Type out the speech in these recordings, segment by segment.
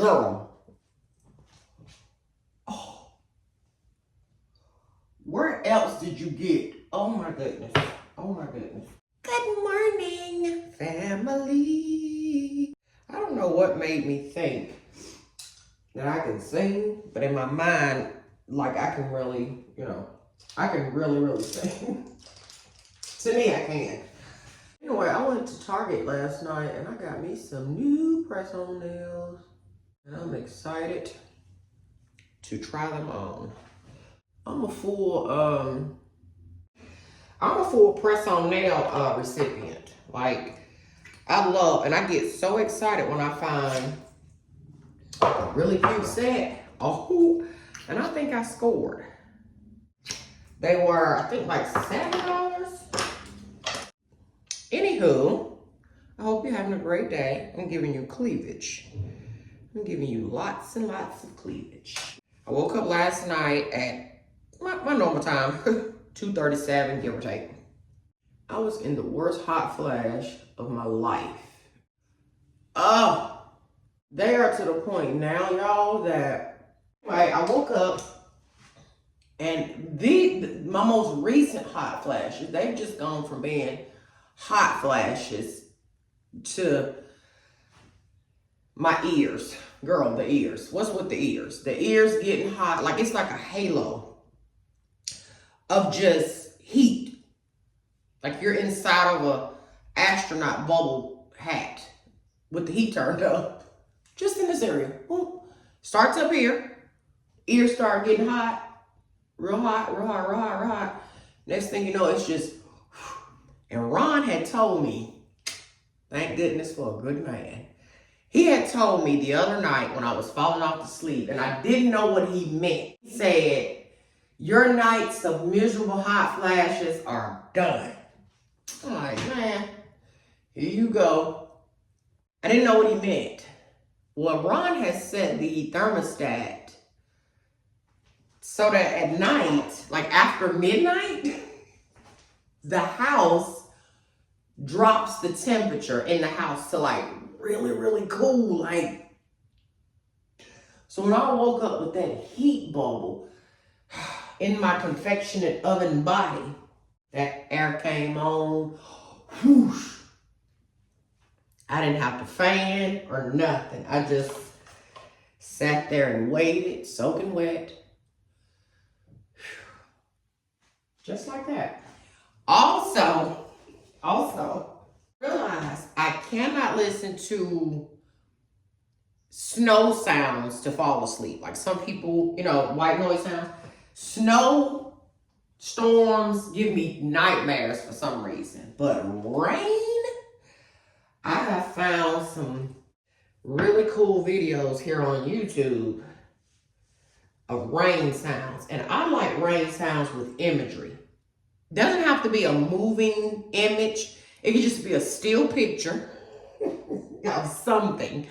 Girl. Oh. Where else did you get? Oh my goodness. Oh my goodness. Good morning, family. I don't know what made me think that I can sing, but in my mind, like I can really, I can really sing. To me, I can. Anyway, I went to Target last night and I got me some new press-on nails. And I'm excited to try them on. I'm a full press-on nail recipient. Like, I love, and I get so excited when I find a really cute set. Oh, and I think I scored. They were, I think, like $7. Anywho, I hope you're having a great day. I'm giving you cleavage. I'm giving you lots and lots of cleavage. I woke up last night at my normal time, 2:37, give or take. I was in the worst hot flash of my life. Oh, they are to the point now, y'all, that I woke up and my most recent hot flashes, they've just gone from being hot flashes to my ears. Girl, the ears. What's with the ears? The ears getting hot. Like, it's like a halo of just heat. Like you're inside of a astronaut bubble hat with the heat turned up. Just in this area. Boom. Starts up here. Ears start getting hot. Real hot, real hot, real hot, real hot. Next thing you know, it's just... And Ron had told me, thank goodness for a good man. He had told me the other night when I was falling off to sleep, and I didn't know what he meant. He said, your nights of miserable hot flashes are done. I'm like, man, here you go. I didn't know what he meant. Well, Ron has set the thermostat so that at night, like after midnight, the house drops the temperature in the house to like really cool. Like, so when I woke up with that heat bubble in my confectionate oven body, that air came on, whoosh. I didn't have to fan or nothing. I just sat there and waited, soaking wet. Just like that. Also, realize I cannot listen to snow sounds to fall asleep. Like some people, white noise sounds. Snow storms give me nightmares for some reason. But rain, I have found some really cool videos here on YouTube of rain sounds. And I like rain sounds with imagery. Doesn't have to be a moving image. It could just be a still picture of something.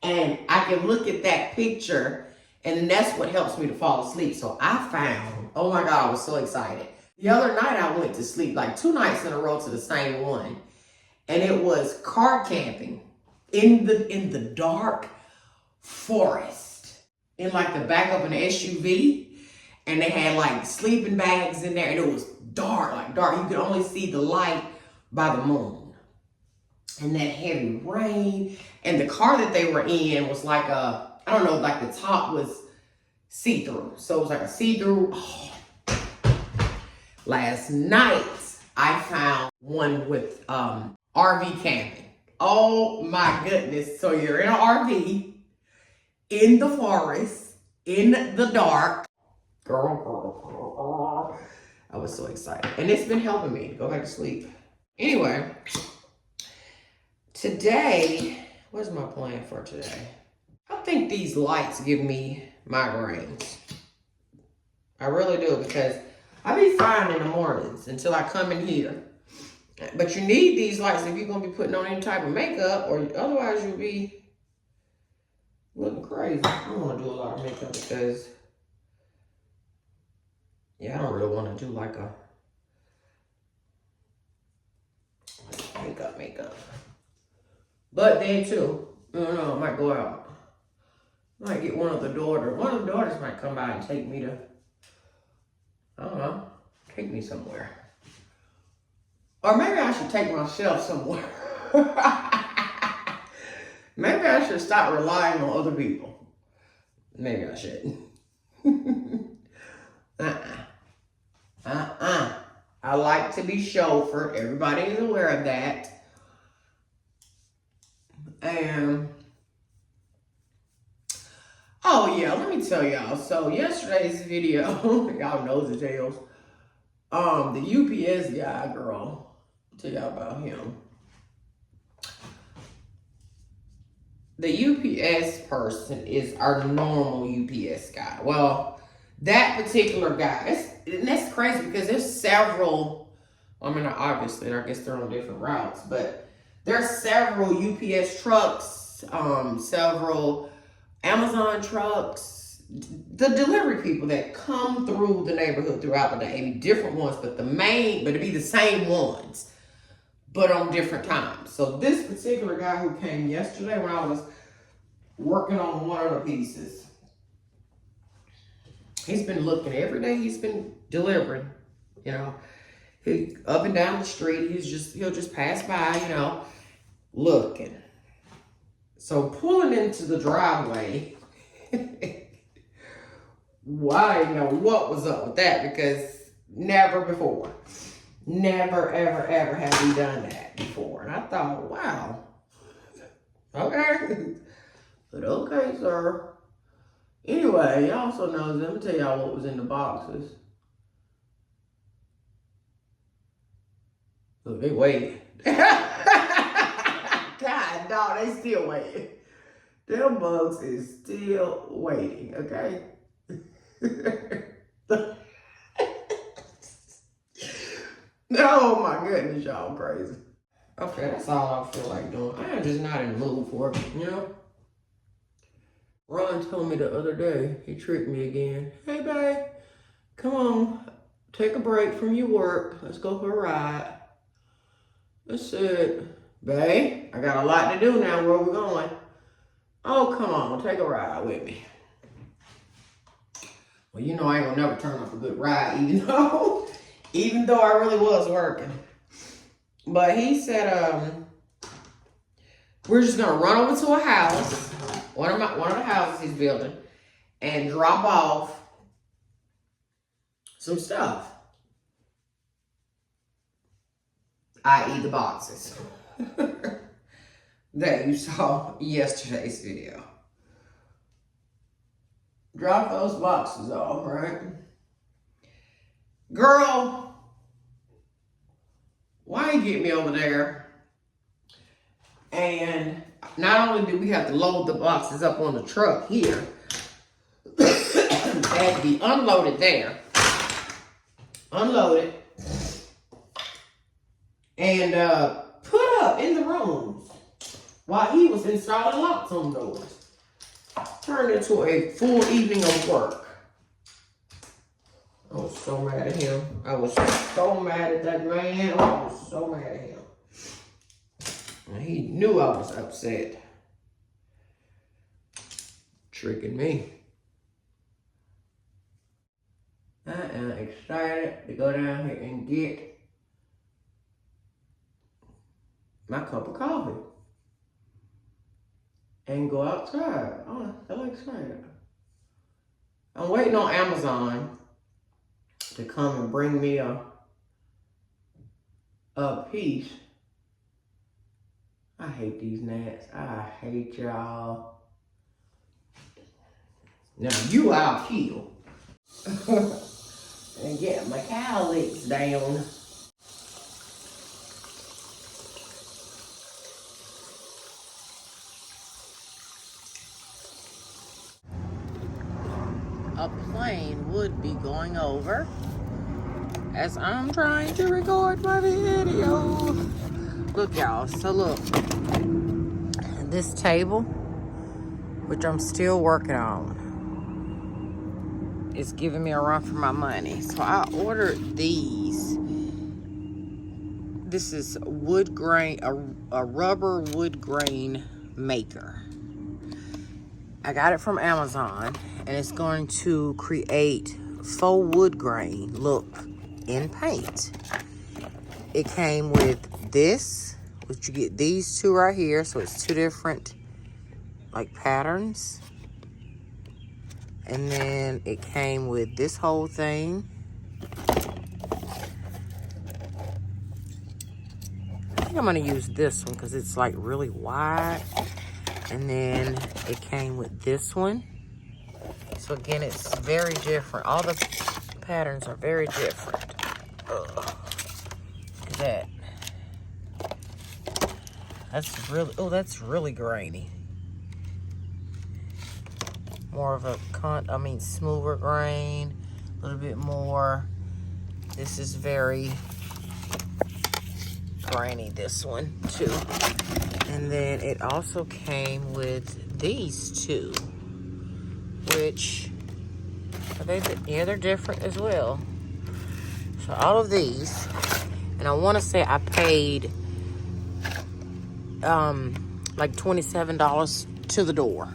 And I can look at that picture and that's what helps me to fall asleep. So I found, oh my God, I was so excited. The other night I went to sleep like 2 nights in a row to the same one. And it was car camping in the dark forest. In like the back of an SUV. And they had like sleeping bags in there and it was dark, like dark. You could only see the light by the moon. And that heavy rain. And the car that they were in was like like the top was see-through. So it was like a see-through. Oh. Last night, I found one with RV camping. Oh my goodness. So you're in an RV, in the forest, in the dark. Girl. I was so excited. And it's been helping me to go back to sleep. Anyway, today, what's my plan for today? I think these lights give me migraines. I really do, because I be fine in the mornings until I come in here. But you need these lights if you're going to be putting on any type of makeup, or otherwise you'll be looking crazy. I don't want to do a lot of makeup because, yeah, I don't really want to do like a makeup. But then too, I don't know, I might go out I might get one of the daughters. One of the daughters might come by and take me to, I don't know, take me somewhere. Or maybe I should take myself somewhere. Maybe I should stop relying on other people. Maybe I shouldn't. I like to be chauffeured. Everybody is aware of that. And, oh yeah, let me tell y'all. So yesterday's video, y'all know the tales. The UPS guy, girl. I'll tell y'all about him. The UPS person is our normal UPS guy. Well, that particular guy, and that's crazy because there's several, I mean, obviously, I guess they're on different routes, but there's several UPS trucks, several Amazon trucks, the delivery people that come through the neighborhood throughout the day, maybe different ones, but it'd be the same ones, but on different times. So this particular guy who came yesterday when I was working on one of the pieces, he's been looking every day. He's been delivering, you know, he up and down the street. He'll just pass by, you know, looking. So pulling into the driveway, well, I didn't know what was up with that because never before, never, ever, ever have we done that before. And I thought, wow, okay, but okay, sir. Anyway, y'all also knows, let me tell y'all what was in the boxes. Look, they waiting. God, dog, they still waiting. Them bugs is still waiting, okay? Oh my goodness, y'all crazy. Okay, that's all I feel like doing. I am just not in the mood for it, you know? Ron told me the other day, he tricked me again. Hey, babe, come on, take a break from your work. Let's go for a ride. I said, babe, I got a lot to do now. Where are we going? Oh, come on, take a ride with me. Well, you know I ain't gonna never turn off a good ride, even though I really was working. But he said, we're just gonna run over to a house. One of the houses he's building, and drop off some stuff, i.e. the boxes that you saw yesterday's video. Drop those boxes off, right? Girl, why you get me over there? And not only did we have to load the boxes up on the truck here, they had to be unloaded there, unloaded, and put up in the rooms while he was installing locks on doors. Turned into a full evening of work. I was so mad at him. I was so mad at that man. I was so mad at him. And he knew I was upset. Tricking me. I am excited to go down here and get my cup of coffee and go outside. Oh, I'm so excited. I'm waiting on Amazon to come and bring me a piece. I hate these gnats. I hate y'all. Now you I'll kill. And get my cowlicks down. A plane would be going over as I'm trying to record my video. Look, y'all, so look, this table, which I'm still working on, is giving me a run for my money. So I ordered these. This is wood grain, a rubber wood grain maker. I got it from Amazon, and it's going to create faux wood grain look in paint. It came with this, which you get these two right here, so it's two different like patterns. And then it came with this whole thing. I think I'm gonna use this one because it's like really wide. And then it came with this one. So again, it's very different. All the patterns are very different. Ugh. Look at that. That's really grainy. More of a smoother grain, a little bit more. This is very grainy, this one too. And then it also came with these two, which they're different as well. So all of these, and I want to say I paid like $27 to the door.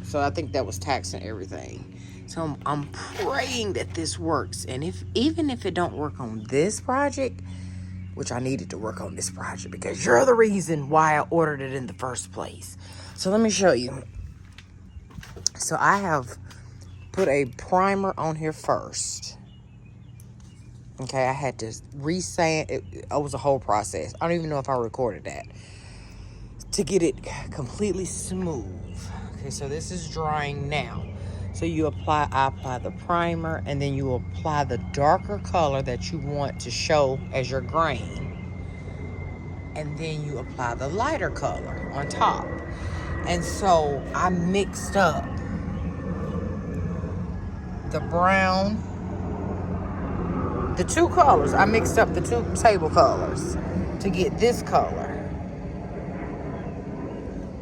So I think that was tax and everything. So I'm praying that this works. And even if it don't work on this project, which I needed to work on this project because you're the reason why I ordered it in the first place. So let me show you. So I have put a primer on here first. Okay, I had to re-sand it. It was a whole process. I don't even know if I recorded that. To get it completely smooth. Okay, so this is drying now. So I apply the primer, and then you apply the darker color that you want to show as your grain. And then you apply the lighter color on top. And so I mixed up the brown, the two colors. I mixed up the two table colors to get this color.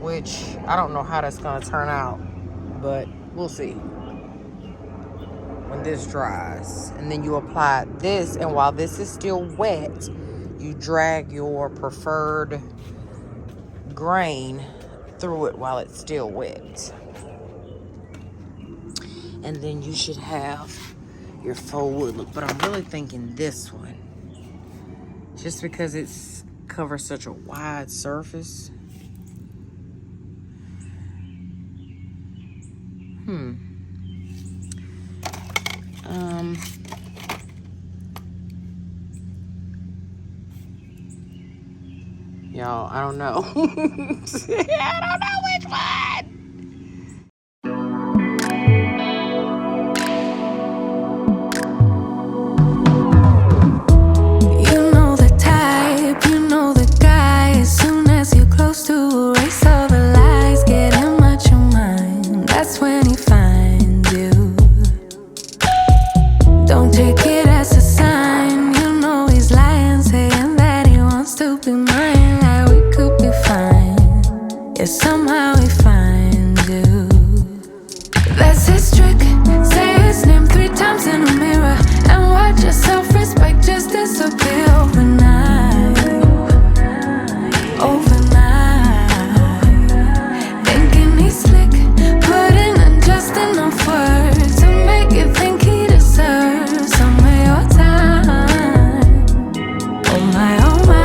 Which I don't know how that's gonna turn out, but we'll see when this dries. And then you apply this, and while this is still wet, you drag your preferred grain through it while it's still wet. And then you should have your faux wood look. But I'm really thinking this one, just because it's covers such a wide surface. Y'all, I don't know. I don't know which one. You know the type, you know the guy. As soon as you're close to erase all the lies, get him out your mind. That's when he finds you. Don't take it as a sign. You know he's lying, saying that he wants to be mine. Yeah, somehow he finds you. That's his trick. Say his name 3 times in a mirror and watch your self-respect just disappear overnight. Thinking he's slick, putting in just enough words to make you think he deserves some of your time. Oh my, oh my.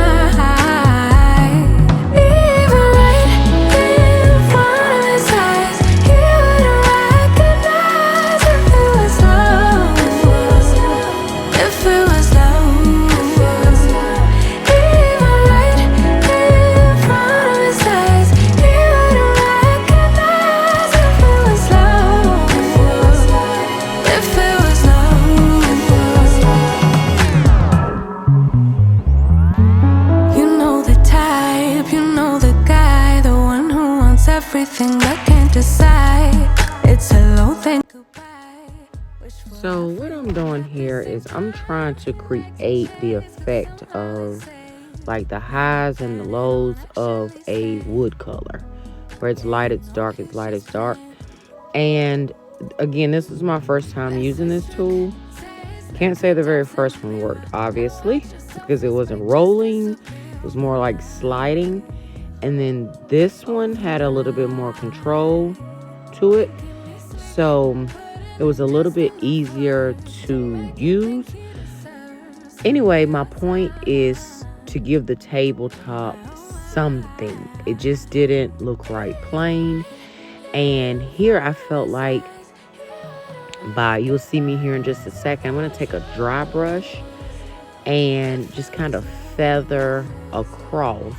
Everything but can't decide. It's a low thing. So what I'm doing here is I'm trying to create the effect of like the highs and the lows of a wood color. Where it's light, it's dark, it's light, it's dark. And again, this is my first time using this tool. Can't say the very first one worked, obviously, because it wasn't rolling. It was more like sliding. And then this one had a little bit more control to it. So it was a little bit easier to use. Anyway, my point is to give the tabletop something. It just didn't look right plain. And here I felt like you'll see me here in just a second. I'm going to take a dry brush and just kind of feather across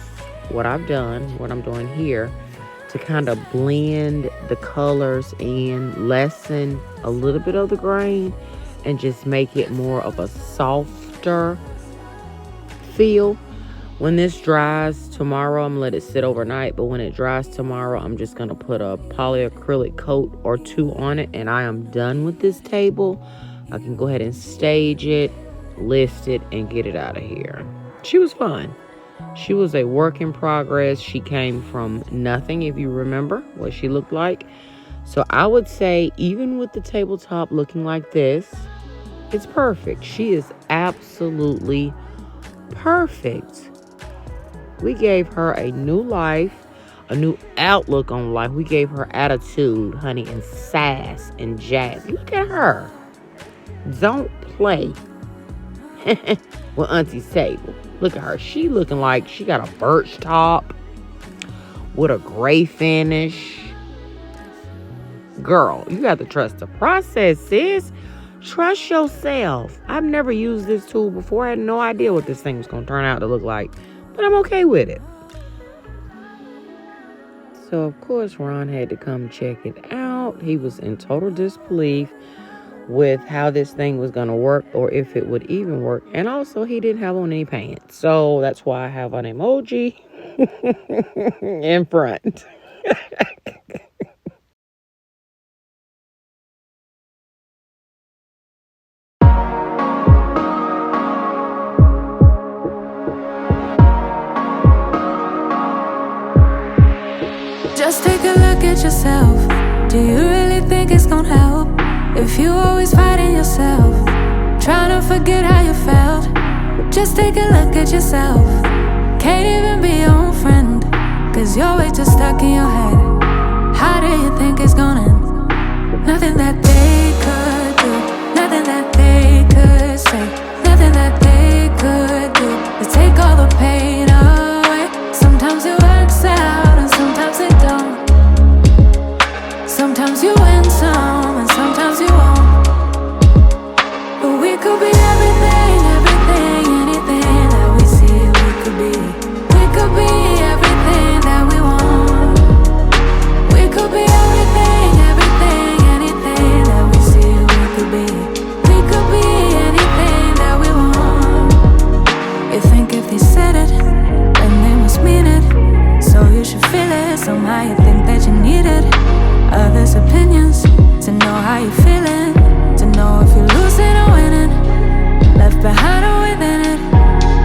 what I'm doing here to kind of blend the colors and lessen a little bit of the grain and just make it more of a softer feel. When this dries tomorrow, I'm gonna let it sit overnight, but when it dries tomorrow, I'm just gonna put a polyacrylic coat or two on it, and I am done with this table. I can go ahead and stage it, list it, and get it out of here. She was fun. She was a work in progress. She came from nothing, if you remember what she looked like. So I would say, even with the tabletop looking like this, it's perfect. She is absolutely perfect. We gave her a new life, a new outlook on life. We gave her attitude, honey, and sass and jazz. Look at her. Don't play with Auntie's table. Look at her. She looking like she got a birch top with a gray finish. Girl, you got to trust the process, sis. Trust yourself. I've never used this tool before. I had no idea what this thing was going to turn out to look like. But I'm okay with it. So, of course, Ron had to come check it out. He was in total disbelief with how this thing was going to work or if it would even work. And also, he didn't have on any pants. So, that's why I have an emoji in front. Just take a look at yourself. Do you really think it's gonna help if you always fighting yourself, trying to forget how you felt? Just take a look at yourself. Can't even be your own friend, cause you're way too stuck in your head. How do you think it's gonna end? Nothing that they could do, nothing that they could say, nothing that they could do to take all the pain away. Sometimes it works out and sometimes it don't. Sometimes you win some and sometimes you won't. But we could be everything, everything, anything that we see we could be. We could be everything that we want. We could be everything, everything, anything that we see we could be. We could be anything that we want. You think if they said it, then they must mean it. So you should feel it. Somehow you think that you need it. Others' opinions to know how you're feeling, to know if you're losing or winning, left behind or